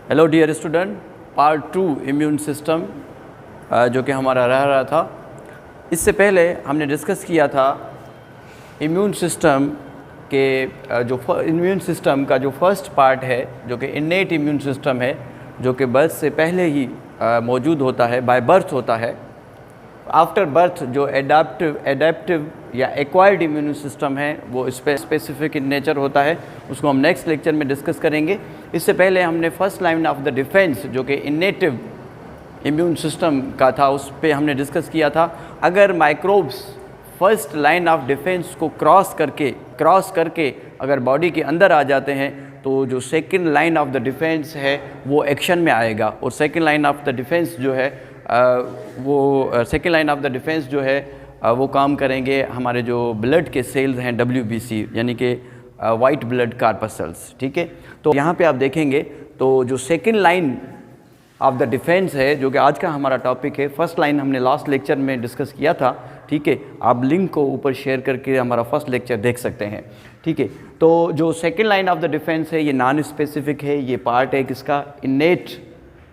Hello dear student, part 2 immune system जो कि हमारा रहा था। इससे पहले हमने डिस्कस किया था इम्यून सिस्टम के इम्यून सिस्टम का जो फर्स्ट पार्ट है जो कि इन्नेट इम्यून सिस्टम है, जो कि बर्थ से पहले ही मौजूद होता है, बाय बर्थ होता है। आफ्टर बर्थ जो एडेप्टिव या एक्वायर्ड इम्यून सिस्टम है वो स्पेसिफिक इन नेचर होता है, उसको हम नेक्स्ट लेक्चर में डिस्कस करेंगे। इससे पहले हमने first line of the defence जो कि इनेटिव इम्यून सिस्टम का था, उस पर हमने डिस्कस किया था। अगर microbes first line of defence को क्रॉस करके अगर बॉडी के अंदर आ जाते हैं तो जो second line of the defence है वो एक्शन में आएगा। और second line of the defence जो है वो काम करेंगे हमारे जो ब्लड के सेल्स हैं WBC, यानी कि वाइट ब्लड कार्पसल्स। ठीक है, तो यहाँ पे आप देखेंगे तो जो second line of the defence है जो कि आज का हमारा टॉपिक है। फर्स्ट लाइन हमने लास्ट लेक्चर में डिस्कस किया था। ठीक है, आप लिंक को ऊपर शेयर करके हमारा फर्स्ट लेक्चर देख सकते हैं। ठीक है, तो जो second line of the defence है ये नॉन स्पेसिफिक है, ये पार्ट है किसका, इनेट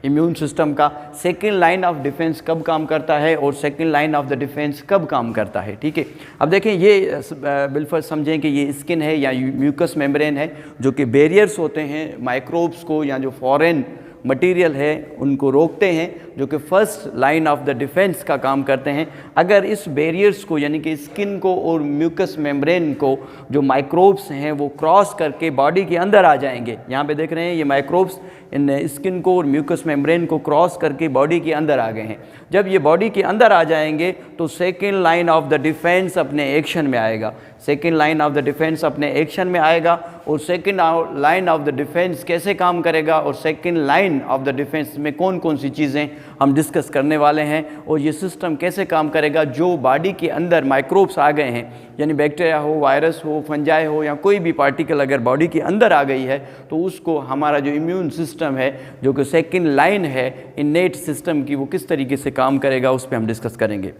इम्यून सिस्टम का। सेकेंड लाइन ऑफ डिफेंस कब काम करता है और second line of the defence कब काम करता है। ठीक है, अब देखें ये बिल्कुल समझें कि ये स्किन है या म्यूकस मेम्ब्रेन है जो कि बैरियर्स होते हैं माइक्रोब्स को या जो फॉरेन मटेरियल है उनको रोकते हैं, जो कि first line of the defence का काम करते हैं। अगर इस बैरियर्स को यानी कि स्किन को और म्यूकस मेम्ब्रेन को जो माइक्रोब्स हैं वो क्रॉस करके बॉडी के अंदर आ जाएंगे। यहाँ पे देख रहे हैं ये माइक्रोब्स इन स्किन को और म्यूकस मेम्ब्रेन को क्रॉस करके बॉडी के अंदर आ गए हैं। जब ये बॉडी के अंदर आ जाएंगे तो second line of the defence अपने एक्शन में आएगा। Second line of the defence अपने एक्शन में आएगा। और second line of the defence कैसे काम करेगा और second line of the defence में कौन कौन सी चीज़ें हम डिस्कस करने वाले हैं और ये सिस्टम कैसे काम करेगा। जो बॉडी के अंदर माइक्रोब्स आ गए हैं, यानी बैक्टीरिया हो, वायरस हो, फंजाई हो या कोई भी पार्टिकल अगर बॉडी के अंदर आ गई है तो उसको हमारा जो इम्यून सिस्टम है जो कि सेकेंड लाइन है इन्नेट सिस्टम की, वो किस तरीके से काम करेगा उस पर हम डिस्कस करेंगे।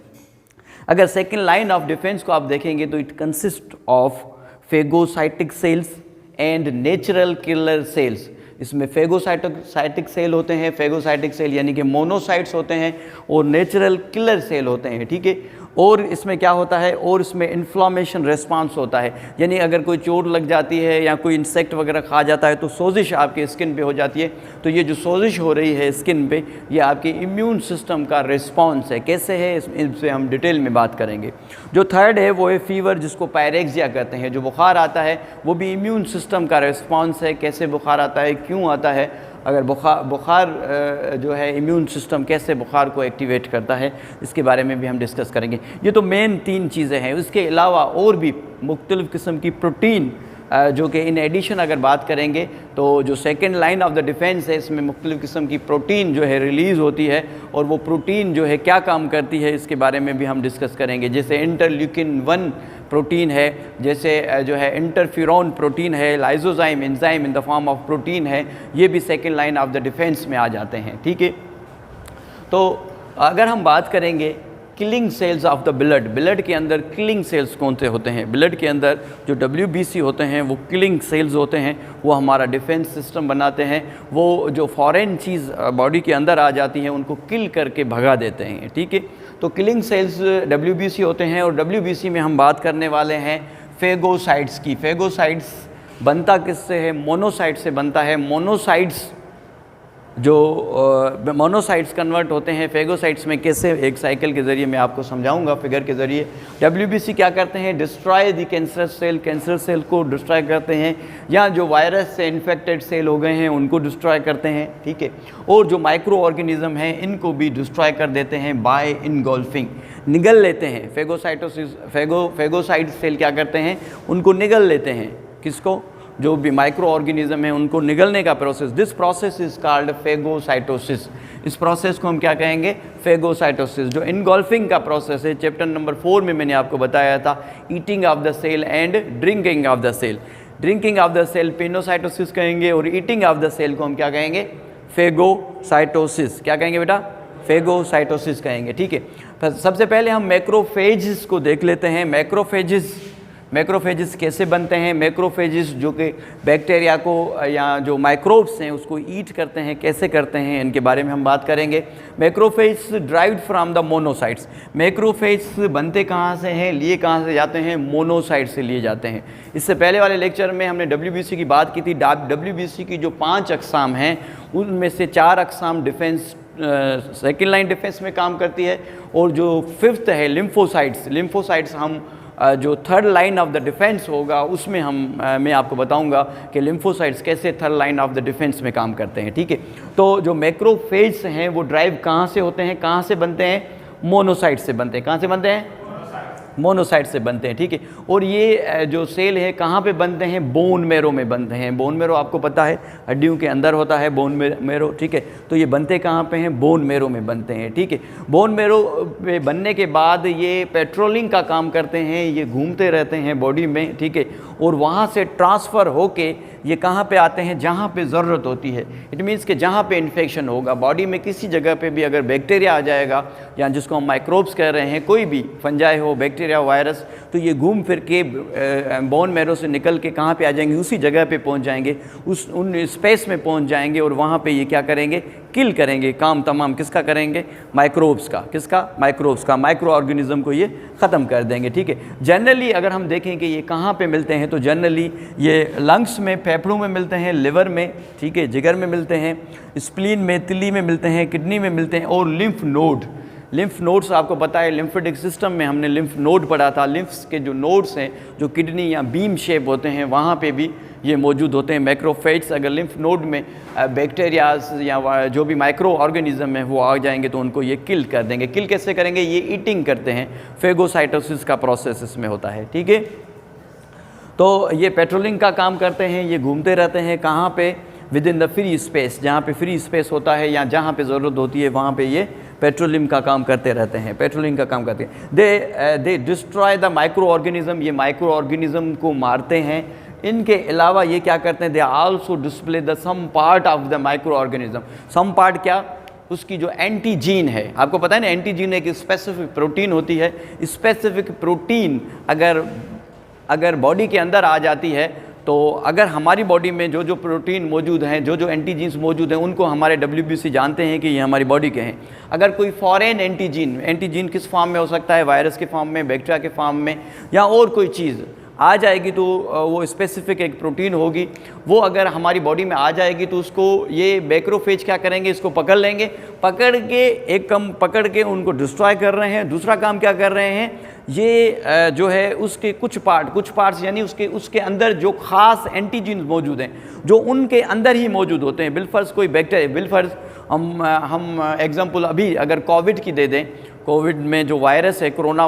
अगर सेकेंड लाइन ऑफ डिफेंस को आप देखेंगे तो it consist of phagocytic cells and natural killer cells. इसमें फेगोसाइटिक सेल होते हैं, फेगोसाइटिक सेल यानी कि मोनोसाइट्स होते हैं, और नेचुरल किलर सेल होते हैं। ठीक है, और इसमें क्या होता है, और इसमें इन्फ्लामेशन रेस्पॉन्स होता है, यानी अगर कोई चोट लग जाती है या कोई इंसेक्ट वगैरह खा जाता है तो सोजिश आपके स्किन पे हो जाती है। तो ये जो सोजिश हो रही है स्किन पे, ये आपके इम्यून सिस्टम का रिस्पॉन्स है। कैसे है इससे हम डिटेल में बात करेंगे। जो थर्ड है वो है फीवर, जिसको पायरेक्सिया कहते हैं। जो बुखार आता है वो भी इम्यून सिस्टम का रिस्पॉन्स है। कैसे बुखार आता है, क्यों आता है, अगर बुखार जो है इम्यून सिस्टम कैसे बुखार को एक्टिवेट करता है, इसके बारे में भी हम डिस्कस करेंगे। ये तो मेन 3 चीज़ें हैं। उसके अलावा और भी मुख्तलिफ़ किस्म की प्रोटीन जो कि इन एडिशन अगर बात करेंगे तो जो second line of the defence है इसमें मुख्तलिफ़ किस्म की प्रोटीन जो है रिलीज़ होती है, और वो प्रोटीन जो है क्या काम करती है इसके बारे में भी हम डिस्कस करेंगे। जैसे इंटरल्यूकिन 1 प्रोटीन है, जैसे जो है इंटरफ्यूरॉन प्रोटीन है, lysozyme enzyme in the form of protein है, ये भी second line of the defence में आ जाते हैं। ठीक है, तो अगर हम बात करेंगे killing cells of the blood के अंदर किलिंग सेल्स कौन से होते हैं। ब्लड के अंदर जो WBC होते हैं वो किलिंग सेल्स होते हैं, वो हमारा डिफेंस सिस्टम बनाते हैं। वो जो फॉरेन चीज़ बॉडी के अंदर आ जाती है उनको किल करके भगा देते हैं। ठीक है, तो किलिंग सेल्स WBC होते हैं, और WBC में हम बात करने वाले हैं फेगोसाइट्स की। फेगोसाइट्स बनता किससे है, मोनोसाइट से बनता है। मोनोसाइट्स जो मोनोसाइट्स कन्वर्ट होते हैं फेगोसाइट्स में कैसे, एक साइकिल के ज़रिए मैं आपको समझाऊंगा फिगर के ज़रिए। WBC क्या करते हैं, डिस्ट्रॉय द कैंसर सेल को डिस्ट्रॉय करते हैं, या जो वायरस से इन्फेक्टेड सेल हो गए हैं उनको डिस्ट्रॉय करते हैं। ठीक है, और जो माइक्रो ऑर्गेनिज्म हैं इनको भी डिस्ट्रॉय कर देते हैं बाय इनगोल्फिंग, निगल लेते हैं। फेगोसाइट सेल क्या करते हैं, उनको निगल लेते हैं। किसको, जो भी माइक्रो ऑर्गेनिज्म है उनको निगलने का process. This process is called phagocytosis. इस प्रोसेस को हम क्या कहेंगे, फेगोसाइटोसिस। जो इनगोल्फिंग का प्रोसेस है, चैप्टर नंबर 4 में मैंने आपको बताया था, eating of the cell and drinking of the cell. Drinking of the cell pinocytosis कहेंगे, और ईटिंग ऑफ द सेल को हम क्या कहेंगे, फेगोसाइटोसिस। क्या कहेंगे बेटा, फेगोसाइटोसिस कहेंगे। ठीक है, सबसे पहले हम मैक्रोफेजेस को देख लेते हैं। मैक्रोफेजेस मैक्रोफेजेस कैसे बनते हैं, मैक्रोफेजेस जो कि बैक्टीरिया को या जो माइक्रोब्स हैं उसको ईट करते हैं, कैसे करते हैं, इनके बारे में हम बात करेंगे। Macrophage derived from the monocytes, macrophage बनते कहाँ से हैं, लिए कहाँ से जाते हैं, मोनोसाइट से लिए जाते हैं। इससे पहले वाले लेक्चर में हमने WBC की बात की थी। WBC की जो 5 अक़साम हैं उनमें से 4 अक़साम डिफेंस सेकेंड लाइन डिफेंस में काम करती है, और जो 5th है लिम्फोसाइट्स हम जो 3rd line of the defence होगा उसमें मैं आपको बताऊंगा कि लिम्फोसाइट्स कैसे 3rd line of the defence में काम करते हैं। ठीक है, तो जो मैक्रोफेज हैं वो ड्राइव कहाँ से होते हैं, कहाँ से बनते हैं, मोनोसाइट से बनते हैं। कहाँ से बनते हैं, मोनोसाइट से बनते हैं। ठीक है, और ये जो सेल है कहाँ पे बनते हैं, बोन मैरो में बनते हैं। बोन मैरो आपको पता है हड्डियों के अंदर होता है बोन मैरो। ठीक है, तो ये बनते कहाँ पे हैं, बोन मैरो में बनते हैं। ठीक है, बोन मैरो पे बनने के बाद ये पेट्रोलिंग का काम करते हैं, ये घूमते रहते हैं बॉडी में। ठीक है, और वहाँ से ट्रांसफ़र होके ये कहाँ पे आते हैं, जहाँ पे ज़रूरत होती है। इट मीन्स कि जहाँ पे इन्फेक्शन होगा बॉडी में, किसी जगह पे भी अगर बैक्टीरिया आ जाएगा या जिसको हम माइक्रोब्स कह रहे हैं, कोई भी फंजाई हो, बैक्टीरिया, वायरस, तो ये घूम फिर के बोन मैरो से निकल के कहाँ पे आ जाएंगे, उसी जगह पे पहुँच जाएंगे, उन स्पेस में पहुँच जाएंगे, और वहाँ पे ये क्या करेंगे, किल करेंगे। काम तमाम किसका करेंगे, माइक्रोब्स का। किसका, माइक्रोब्स का, माइक्रो ऑर्गेनिज्म को ये ख़त्म कर देंगे। ठीक है, जनरली अगर हम देखें कि ये कहाँ पे मिलते हैं, तो जनरली ये लंग्स में, फेफड़ों में मिलते हैं, लिवर में, ठीक है, जिगर में मिलते हैं, स्प्लीन में, तिल्ली में मिलते हैं, किडनी में मिलते हैं, और लिम्फ नोड्स आपको पता है, लिम्फेटिक सिस्टम में हमने लिम्फ नोड पढ़ा था। लिम्फ्स के जो नोड्स हैं, जो किडनी या बीम शेप होते हैं, वहाँ पे भी ये मौजूद होते हैं मैक्रोफेज। अगर लिम्फ नोड में बैक्टीरियाज या जो भी माइक्रो ऑर्गेनिज्म है वो आ जाएंगे तो उनको ये किल कर देंगे। किल कैसे करेंगे, ये ईटिंग करते हैं, फेगोसाइटोसिस का प्रोसेस इसमें होता है। ठीक है, तो ये पेट्रोलिंग का काम करते हैं, ये घूमते रहते हैं कहाँ पे, with in the free space, जहाँ पे फ्री स्पेस होता है या जहाँ पे ज़रूरत होती है वहाँ पे ये पेट्रोलिंग का काम करते रहते हैं, पेट्रोलिंग का काम करते हैं। They destroy the micro organism, ये माइक्रो ऑर्गेनिज्म को मारते हैं। इनके अलावा ये क्या करते हैं, they also display the some part of the micro organism. Some part क्या, उसकी जो एंटीजीन है, आपको पता है ना, एंटीजीन एक स्पेसिफिक प्रोटीन होती है। स्पेसिफिक प्रोटीन अगर बॉडी के अंदर आ जाती है, तो अगर हमारी बॉडी में जो प्रोटीन मौजूद हैं, जो एंटीजीन्स मौजूद हैं, उनको हमारे WBC जानते हैं कि ये हमारी बॉडी के हैं। अगर कोई फॉरेन एंटीजीन किस फॉर्म में हो सकता है, वायरस के फॉर्म में, बैक्टीरिया के फॉर्म में, या और कोई चीज़ आ जाएगी, तो वो स्पेसिफिक एक प्रोटीन होगी, वो अगर हमारी बॉडी में आ जाएगी तो उसको ये मैक्रोफेज क्या करेंगे, इसको पकड़ लेंगे, पकड़ के उनको डिस्ट्रॉय कर रहे हैं। दूसरा काम क्या कर रहे हैं, ये जो है उसके कुछ पार्ट्स यानी उसके अंदर जो खास एंटीजीन्स मौजूद हैं, जो उनके अंदर ही मौजूद होते हैं। बिलफर्ज कोई बैक्टीरिया, बिलफर्ज हम एग्जांपल अभी अगर कोविड की दे दें, कोविड में जो वायरस है, कोरोना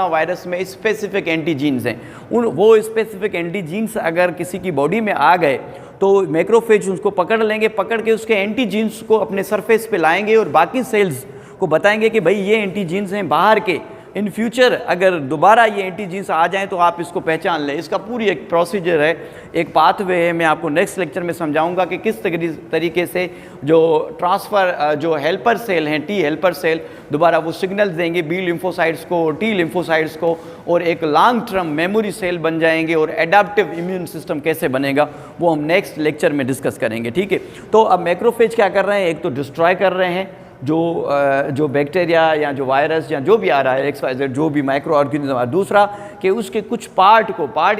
वायरस में स्पेसिफिक एंटीजीन्स हैं। वो स्पेसिफिक एंटीजीन्स अगर किसी की बॉडी में आ गए तो मैक्रोफेज उसको पकड़ लेंगे, पकड़ के उसके एंटीजीन्स को अपने सरफेस पे लाएंगे और बाकी सेल्स को बताएंगे कि भाई ये एंटीजीन्स हैं बाहर के। इन फ्यूचर अगर दोबारा ये एंटीजीन्स आ जाएं तो आप इसको पहचान लें। इसका पूरी एक प्रोसीजर है, एक पाथवे है। मैं आपको नेक्स्ट लेक्चर में समझाऊंगा कि किस तरीके से जो ट्रांसफ़र जो हेल्पर सेल हैं, टी हेल्पर सेल, दोबारा वो सिग्नल्स देंगे बी लिम्फोसाइट्स को, टी लिम्फोसाइट्स को, और एक लॉन्ग टर्म मेमोरी सेल बन जाएंगे, और एडाप्टिव इम्यून सिस्टम कैसे बनेगा वो हम नेक्स्ट लेक्चर में डिस्कस करेंगे। ठीक है, तो अब मैक्रोफेज क्या कर रहे हैं, एक तो डिस्ट्रॉय कर रहे हैं जो बैक्टीरिया या जो वायरस या जो भी आ रहा है, XYZ जो भी माइक्रो ऑर्गेनिज्म। दूसरा कि उसके कुछ पार्ट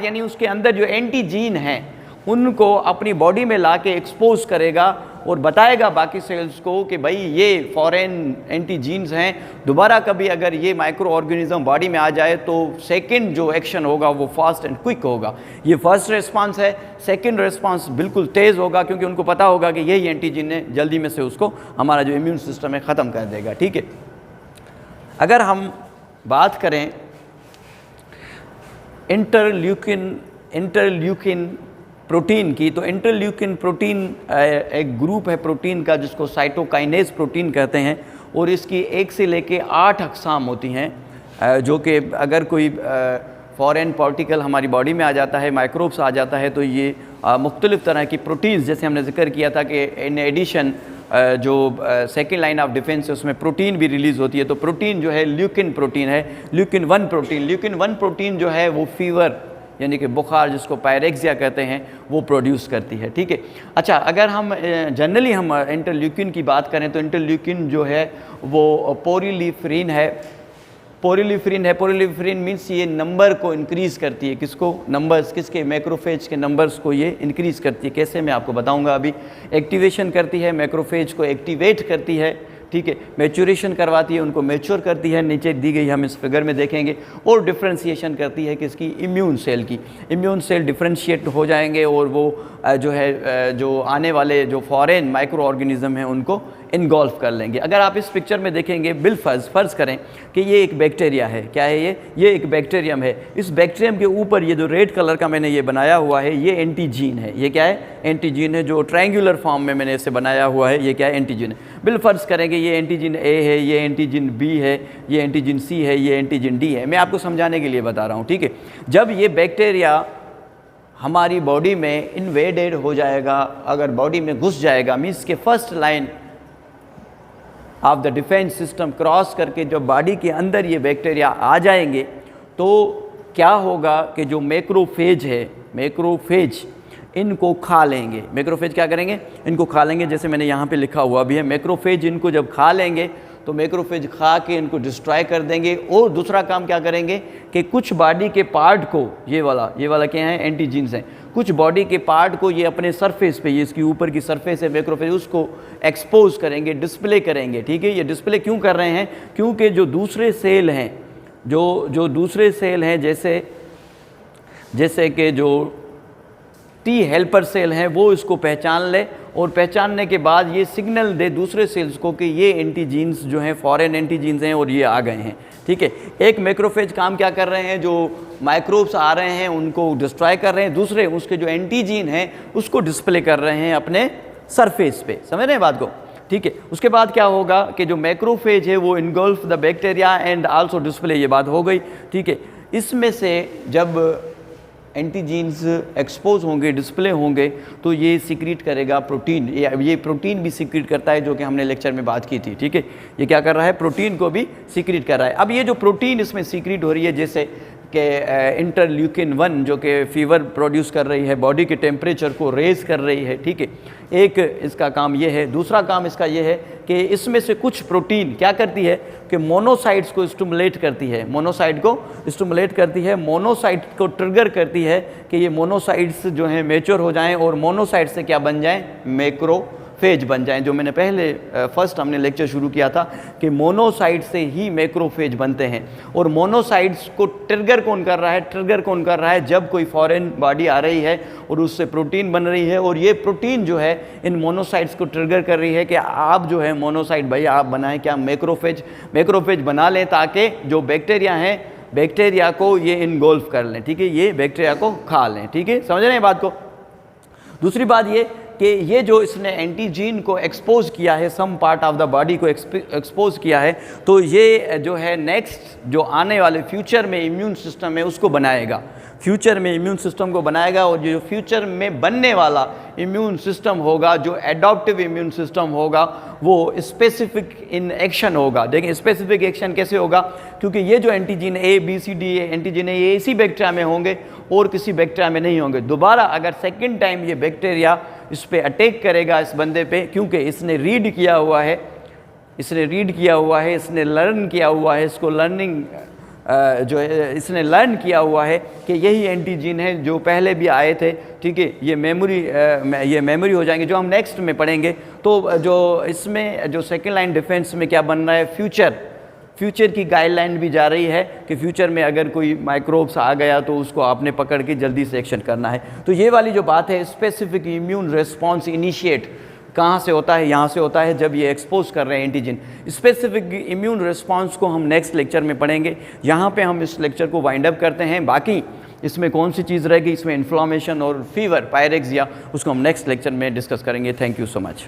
यानी उसके अंदर जो एंटीजीन हैं उनको अपनी बॉडी में ला के एक्सपोज करेगा और बताएगा बाकी सेल्स को कि भाई ये फॉरेन एंटीजीन्स हैं। दोबारा कभी अगर ये माइक्रो ऑर्गेनिज्म बॉडी में आ जाए तो सेकंड जो एक्शन होगा वो फास्ट एंड क्विक होगा। ये फर्स्ट रिस्पांस है, सेकंड रिस्पांस बिल्कुल तेज़ होगा, क्योंकि उनको पता होगा कि यही एंटीजीन है, जल्दी में से उसको हमारा जो इम्यून सिस्टम है ख़त्म कर देगा। ठीक है, अगर हम बात करें इंटरल्यूकिन प्रोटीन की, तो इंटरल्यूकिन प्रोटीन एक ग्रुप है प्रोटीन का जिसको साइटोकाइनेज प्रोटीन कहते हैं, और इसकी 1 से लेके 8 अक़साम होती हैं, जो कि अगर कोई फॉरेन पार्टिकल हमारी बॉडी में आ जाता है, माइक्रोब्स आ जाता है, तो ये मुख्तलिफ़ तरह की प्रोटीन्स, जैसे हमने जिक्र किया था कि इन एडिशन जो सेकेंड लाइन ऑफ डिफेंस है उसमें प्रोटीन भी रिलीज़ होती है। तो प्रोटीन जो है ल्यूकिन प्रोटीन है, ल्यूकिन 1 प्रोटीन। ल्यूकिन 1 प्रोटीन जो है वो फीवर यानी कि बुखार जिसको पायरेक्सिया कहते हैं वो प्रोड्यूस करती है, ठीक है। अच्छा, अगर हम जनरली हम इंटरल्यूकिन की बात करें तो इंटरल्यूकिन जो है वो पोरिलीफेरिन है। पोरिलीफेरिन मीन्स ये नंबर को इंक्रीज़ करती है, किसको, नंबर्स, किसके, मैक्रोफेज के नंबर्स को ये इंक्रीज़ करती है। कैसे, मैं आपको बताऊंगा अभी। एक्टिवेशन करती है, मैक्रोफेज को एक्टिवेट करती है, ठीक है। मैच्योरेशन करवाती है, उनको मैच्योर करती है, नीचे दी गई हम इस फिगर में देखेंगे। और डिफ्रेंशिएशन करती है किसकी, इम्यून सेल की। इम्यून सेल डिफ्रेंशिएट हो जाएंगे और वो जो है जो आने वाले जो फॉरेन माइक्रो ऑर्गेनिज्म हैं उनको इनगॉल्फ कर लेंगे। अगर आप इस पिक्चर में देखेंगे फ़र्ज़ करें कि ये एक बैक्टीरिया है, क्या है ये एक बैक्टीरियम है। इस बैक्टीरियम के ऊपर ये जो रेड कलर का मैंने ये बनाया हुआ है ये एंटीजीन है। ये क्या है, एंटीजीन है, जो ट्रायंगुलर फॉर्म में मैंने इसे बनाया हुआ है, ये क्या है, एंटीजीन है। फ़र्ज़ करेंगे ये एंटीजीन ए है, ये एंटीजीन बी है, ये एंटीजीन सी है, ये एंटीजीन डी है। मैं आपको समझाने के लिए बता रहा हूँ, ठीक है। जब ये बैक्टीरिया हमारी बॉडी में इन्वेडेड हो जाएगा, अगर बॉडी में घुस जाएगा, मीन्स के first line of the defence system cross करके जब बॉडी के अंदर ये बैक्टीरिया आ जाएंगे तो क्या होगा कि जो मैक्रोफेज है, मैक्रोफेज इनको खा लेंगे। मैक्रोफेज क्या करेंगे, इनको खा लेंगे। जैसे मैंने यहाँ पे लिखा हुआ भी है, मैक्रोफेज इनको जब खा लेंगे तो मैक्रोफेज खा के इनको डिस्ट्रॉय कर देंगे। और दूसरा काम क्या करेंगे कि कुछ बॉडी के पार्ट को, ये वाला क्या है, एंटीजीन्स हैं, कुछ बॉडी के पार्ट को ये अपने सरफेस पे, ये इसकी ऊपर की सरफेस है मैक्रोफेज, उसको एक्सपोज करेंगे, डिस्प्ले करेंगे, ठीक है। ये डिस्प्ले क्यों कर रहे हैं, क्योंकि जो दूसरे सेल हैं, जो दूसरे सेल हैं, जैसे कि जो टी हेल्पर सेल हैं, वो इसको पहचान ले और पहचानने के बाद ये सिग्नल दे दूसरे सेल्स को कि ये एंटीजीन्स जो हैं फॉरेन एंटीजीन्स हैं और ये आ गए हैं, ठीक है। एक मैक्रोफेज काम क्या कर रहे हैं, जो माइक्रोब्स आ रहे हैं उनको डिस्ट्रॉय कर रहे हैं, दूसरे उसके जो एंटीजीन हैं उसको डिस्प्ले कर रहे हैं अपने सरफेस पे। समझ रहे हैं बात को, ठीक है। उसके बाद क्या होगा कि जो मैक्रोफेज है वो engulf the bacteria and also display, ये बात हो गई, ठीक है। इसमें से जब एंटीजीन्स एक्सपोज होंगे, डिस्प्ले होंगे, तो ये सिक्रीट करेगा प्रोटीन। ये प्रोटीन भी सिक्रीट करता है, जो कि हमने लेक्चर में बात की थी, ठीक है। ये क्या कर रहा है, प्रोटीन को भी सिक्रीट कर रहा है। अब ये जो प्रोटीन इसमें सिक्रीट हो रही है, जैसे कि इंटरल्यूकिन 1 जो कि फीवर प्रोड्यूस कर रही है, बॉडी के टेम्परेचर को रेज कर रही है, ठीक है। एक इसका काम ये है। दूसरा काम इसका ये है कि इसमें से कुछ प्रोटीन क्या करती है कि मोनोसाइट्स को स्टिमुलेट करती है, मोनोसाइट को स्टिमुलेट करती है, मोनोसाइट को ट्रिगर करती है कि ये मोनोसाइट्स जो हैं मैच्योर हो जाएं और मोनोसाइट से क्या बन जाएं, मैक्रोफेज बन जाएं। जो मैंने पहले फर्स्ट हमने लेक्चर शुरू किया था कि मोनोसाइट से ही मैक्रोफेज बनते हैं। और मोनोसाइट्स को ट्रिगर कौन कर रहा है, जब कोई फॉरेन बॉडी आ रही है और उससे प्रोटीन बन रही है, और ये प्रोटीन जो है इन मोनोसाइट्स को ट्रिगर कर रही है कि आप जो है मोनोसाइट भाई आप बनाएं क्या, मैक्रोफेज बना लें, ताकि जो बैक्टीरिया हैं बैक्टीरिया को ये इनगोल्फ कर लें, ठीक है, ये बैक्टीरिया को खा लें, ठीक है। समझ रहे हैं बात को। दूसरी बात ये कि ये जो इसने एंटीजीन को एक्सपोज किया है, some part of the body को एक्सपोज किया है, तो ये जो है नेक्स्ट जो आने वाले फ्यूचर में इम्यून सिस्टम है उसको बनाएगा, फ्यूचर में इम्यून सिस्टम को बनाएगा। और जो फ्यूचर में बनने वाला इम्यून सिस्टम होगा, जो एडॉप्टिव इम्यून सिस्टम होगा, वो स्पेसिफिक इन एक्शन होगा। देखिए स्पेसिफिक एक्शन कैसे होगा, क्योंकि ये जो एंटीजीन ए बी सी डी एंटीजीन है ये इसी बैक्टीरिया में होंगे और किसी बैक्टीरिया में नहीं होंगे। दोबारा अगर सेकेंड टाइम ये बैक्टीरिया इस पे अटैक करेगा, इस बंदे पे, क्योंकि इसने रीड किया हुआ है, इसने लर्न किया हुआ है, इसको लर्निंग जो है इसने लर्न किया हुआ है कि यही एंटीजीन है जो पहले भी आए थे, ठीक है। ये मेमोरी हो जाएंगे, जो हम नेक्स्ट में पढ़ेंगे। तो जो इसमें जो सेकेंड लाइन डिफेंस में क्या बन रहा है, फ्यूचर की गाइडलाइन भी जा रही है कि फ्यूचर में अगर कोई माइक्रोब्स आ गया तो उसको आपने पकड़ के जल्दी से एक्शन करना है। तो ये वाली जो बात है, स्पेसिफिक इम्यून रिस्पॉन्स इनिशिएट कहाँ से होता है, यहाँ से होता है जब ये एक्सपोज कर रहे हैं एंटीजन। स्पेसिफिक इम्यून रिस्पांस को हम नेक्स्ट लेक्चर में पढ़ेंगे। यहाँ पे हम इस लेक्चर को वाइंड अप करते हैं। बाकी इसमें कौन सी चीज़ रहेगी, इसमें इन्फ्लामेशन और फीवर, पायरेक्सिया, उसको हम नेक्स्ट लेक्चर में डिस्कस करेंगे। Thank you so much.